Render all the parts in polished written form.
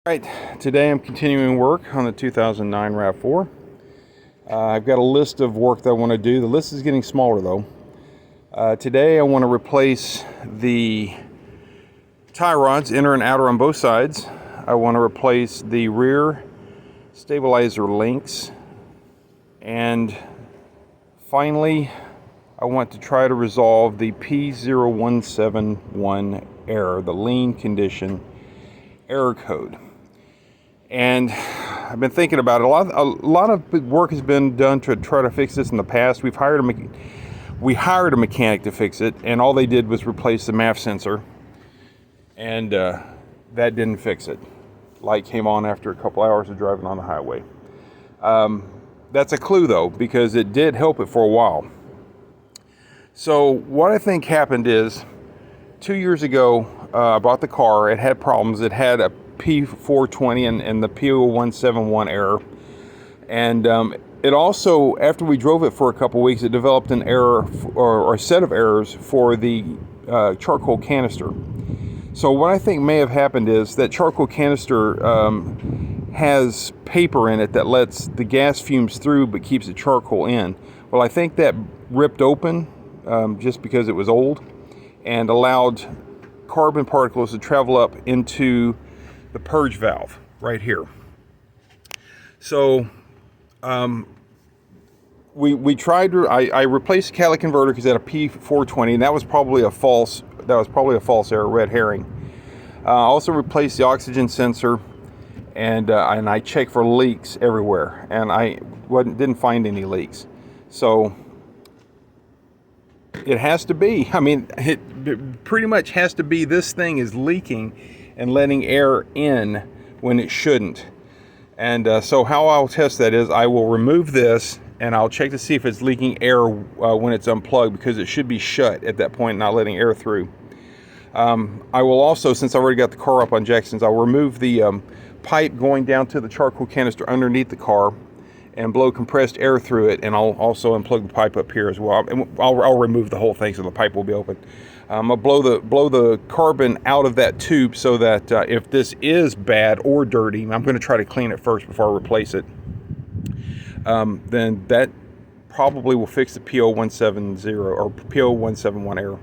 Right, today I'm continuing work on the 2009 Rav4. I've got a list of work that I want to do. The list is getting smaller though. Today I want to replace the tie rods, inner and outer on both sides. I want to replace the rear stabilizer links. And finally, I want to try to resolve the P0171 error, the lean condition error code. And I've been thinking about it. A lot of work has been done to try to fix this in the past. We hired a mechanic to fix it, and all they did was replace the MAF sensor, and that didn't fix it. Light came on after a couple hours of driving on the highway. That's a clue though, because it did help it for a while. So what I think happened is, 2 years ago, I bought the car. It had problems. It had a P420 and the P0171 error. And it also, after we drove it for a couple weeks, it developed an error or a set of errors for the charcoal canister. So what I think may have happened is that charcoal canister has paper in it that lets the gas fumes through but keeps the charcoal in. Well, I think that ripped open just because it was old and allowed carbon particles to travel up into the purge valve right here. So we tried to, I replaced the catalytic converter because it had a P420, and that was probably a false error, red herring. I also replaced the oxygen sensor, and I checked for leaks everywhere, and I didn't find any leaks. So it has to be, I mean, it pretty much has to be this thing is leaking and letting air in when it shouldn't. And so how I'll test that is I will remove this and I'll check to see if it's leaking air when it's unplugged, because it should be shut at that point, not letting air through. I will also, since I already got the car up on Jackson's, I'll remove the pipe going down to the charcoal canister underneath the car and blow compressed air through it, and I'll also unplug the pipe up here as well. And I'll remove the whole thing so the pipe will be open. I'll blow the carbon out of that tube so that if this is bad or dirty, I'm going to try to clean it first before I replace it. Then that probably will fix the P0170 or P0171 error.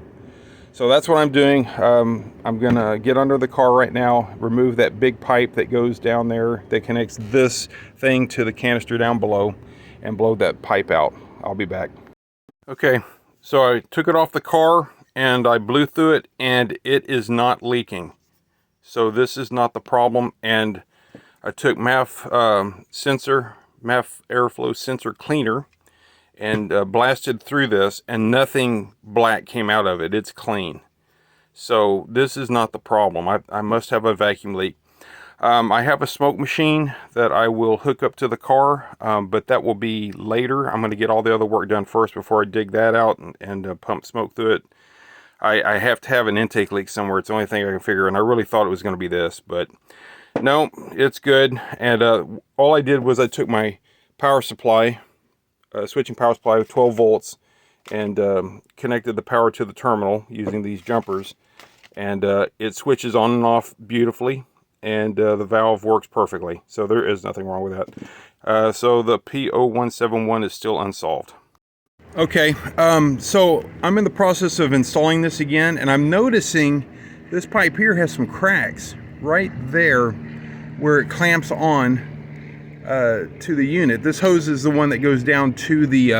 So that's what I'm doing. I'm going to get under the car right now, remove that big pipe that goes down there that connects this thing to the canister down below, and blow that pipe out. I'll be back. Okay, so I took it off the car and I blew through it, and it is not leaking. So this is not the problem. And I took MAF airflow sensor cleaner and blasted through this, and nothing black came out of it. It's clean. So this is not the problem. I must have a vacuum leak. I have a smoke machine that I will hook up to the car, but that will be later. I'm going to get all the other work done first before I dig that out and pump smoke through it. I have to have an intake leak somewhere. It's the only thing I can figure, and I really thought it was going to be this, but no, it's good. And all I did was I took my power supply, switching power supply with 12 volts, and connected the power to the terminal using these jumpers, and it switches on and off beautifully, and the valve works perfectly, so there is nothing wrong with that. So the P0171 is still unsolved. Okay, so I'm in the process of installing this again, and I'm noticing this pipe here has some cracks right there where it clamps on to the unit. This hose is the one that goes down to the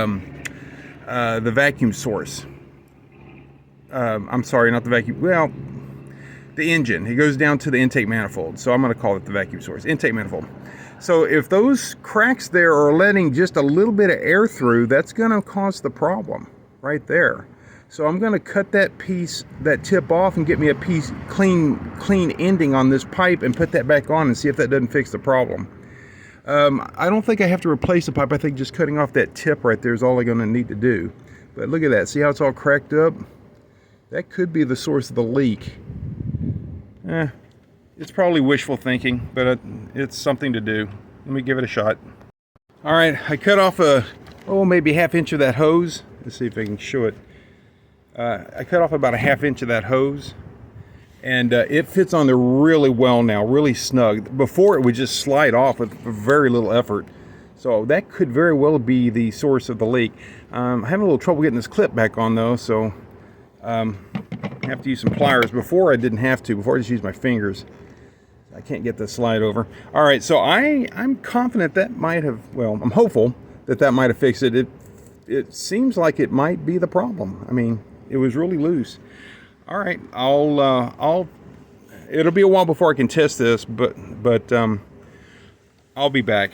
vacuum source. I'm sorry, not the vacuum, well, the engine. It goes down to the intake manifold, so I'm going to call it the vacuum source, intake manifold. So if those cracks there are letting just a little bit of air through, that's going to cause the problem right there. So I'm going to cut that tip off and get me a clean ending on this pipe and put that back on and see if that doesn't fix the problem. I don't think I have to replace the pipe. I think just cutting off that tip right there is all I'm going to need to do. But look at that. See how it's all cracked up? That could be the source of the leak. It's probably wishful thinking, but it's something to do. Let me give it a shot. All right, I cut off maybe ½ inch of that hose. Let's see if I can show it. I cut off about a ½ inch of that hose, And it fits on there really well now, really snug. Before it would just slide off with very little effort. So that could very well be the source of the leak. I'm having a little trouble getting this clip back on though, so I have to use some pliers. Before I didn't have to, before I just used my fingers. I can't get the slide over. All right, so I'm confident that might have, well, I'm hopeful that that might have fixed it. It seems like it might be the problem. I mean, it was really loose. All right, it'll be a while before I can test this, but I'll be back.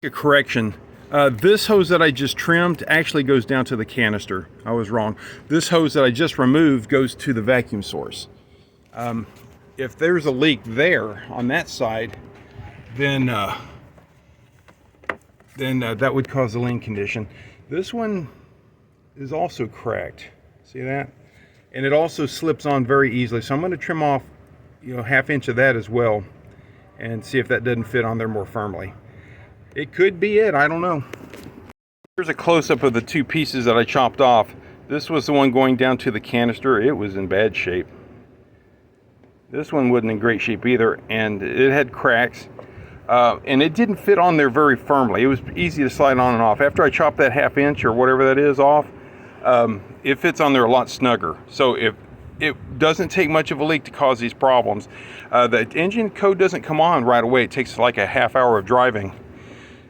A correction. This hose that I just trimmed actually goes down to the canister. I was wrong. This hose that I just removed goes to the vacuum source. If there's a leak there on that side, then that would cause a lean condition. This one is also cracked. See that? And it also slips on very easily. So I'm going to trim off, you know, 1/2 inch of that as well, and see if that doesn't fit on there more firmly. It could be it. I don't know. Here's a close-up of the two pieces that I chopped off. This was the one going down to the canister. It was in bad shape. This one wasn't in great shape either, and it had cracks. And it didn't fit on there very firmly. It was easy to slide on and off. After I chopped that 1/2 inch or whatever that is off, it fits on there a lot snugger. So if it doesn't take much of a leak to cause these problems. The engine code doesn't come on right away. It takes like a 1/2 hour of driving.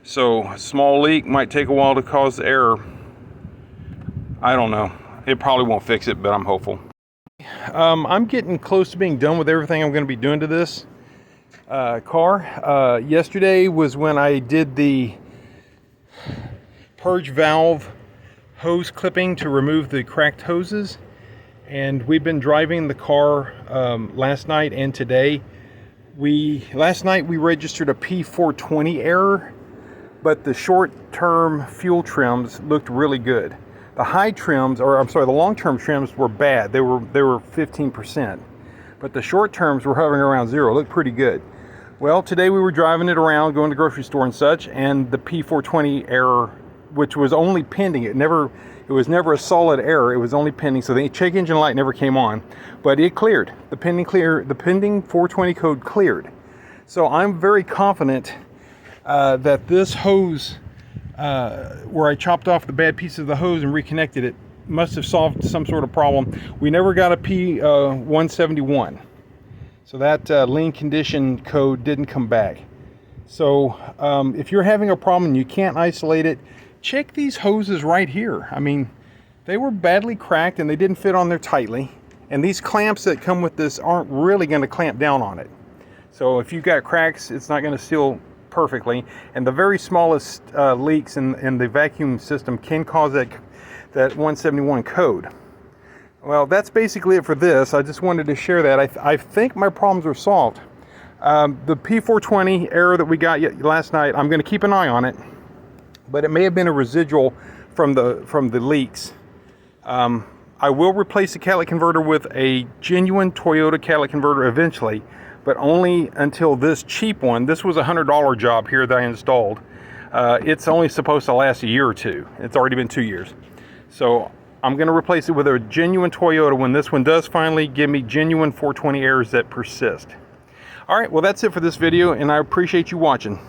So a small leak might take a while to cause the error. I don't know. It probably won't fix it, but I'm hopeful. I'm getting close to being done with everything I'm going to be doing to this car. Yesterday was when I did the purge valve hose clipping to remove the cracked hoses, and we've been driving the car last night and today. Last night we registered a P0420 error, but the short-term fuel trims looked really good. The high trims, or I'm sorry, the long-term trims were bad. They were 15%, but the short terms were hovering around 0. Looked pretty good. Well, today we were driving it around, going to the grocery store and such, and the P0420 error, which was only pending, it was never a solid error. It was only pending, so the check engine light never came on, but it cleared. The pending 420 code cleared. So I'm very confident that this hose, where I chopped off the bad piece of the hose and reconnected it, must have solved some sort of problem. We never got a P0171. So that lean condition code didn't come back. So if you're having a problem and you can't isolate it, check these hoses right here. I mean, they were badly cracked and they didn't fit on there tightly. And these clamps that come with this aren't really going to clamp down on it. So if you've got cracks, it's not going to seal perfectly. And the very smallest leaks in the vacuum system can cause that 171 code. Well, that's basically it for this. I just wanted to share that. I think my problems are solved. The P420 error that we got last night, I'm going to keep an eye on it, but it may have been a residual from the leaks. I will replace the catalytic converter with a genuine Toyota catalytic converter eventually, but only until this cheap one. This was a $100 job here that I installed. It's only supposed to last a year or two. It's already been 2 years. So I'm going to replace it with a genuine Toyota when this one does finally give me genuine 420 errors that persist. All right, well, that's it for this video, and I appreciate you watching.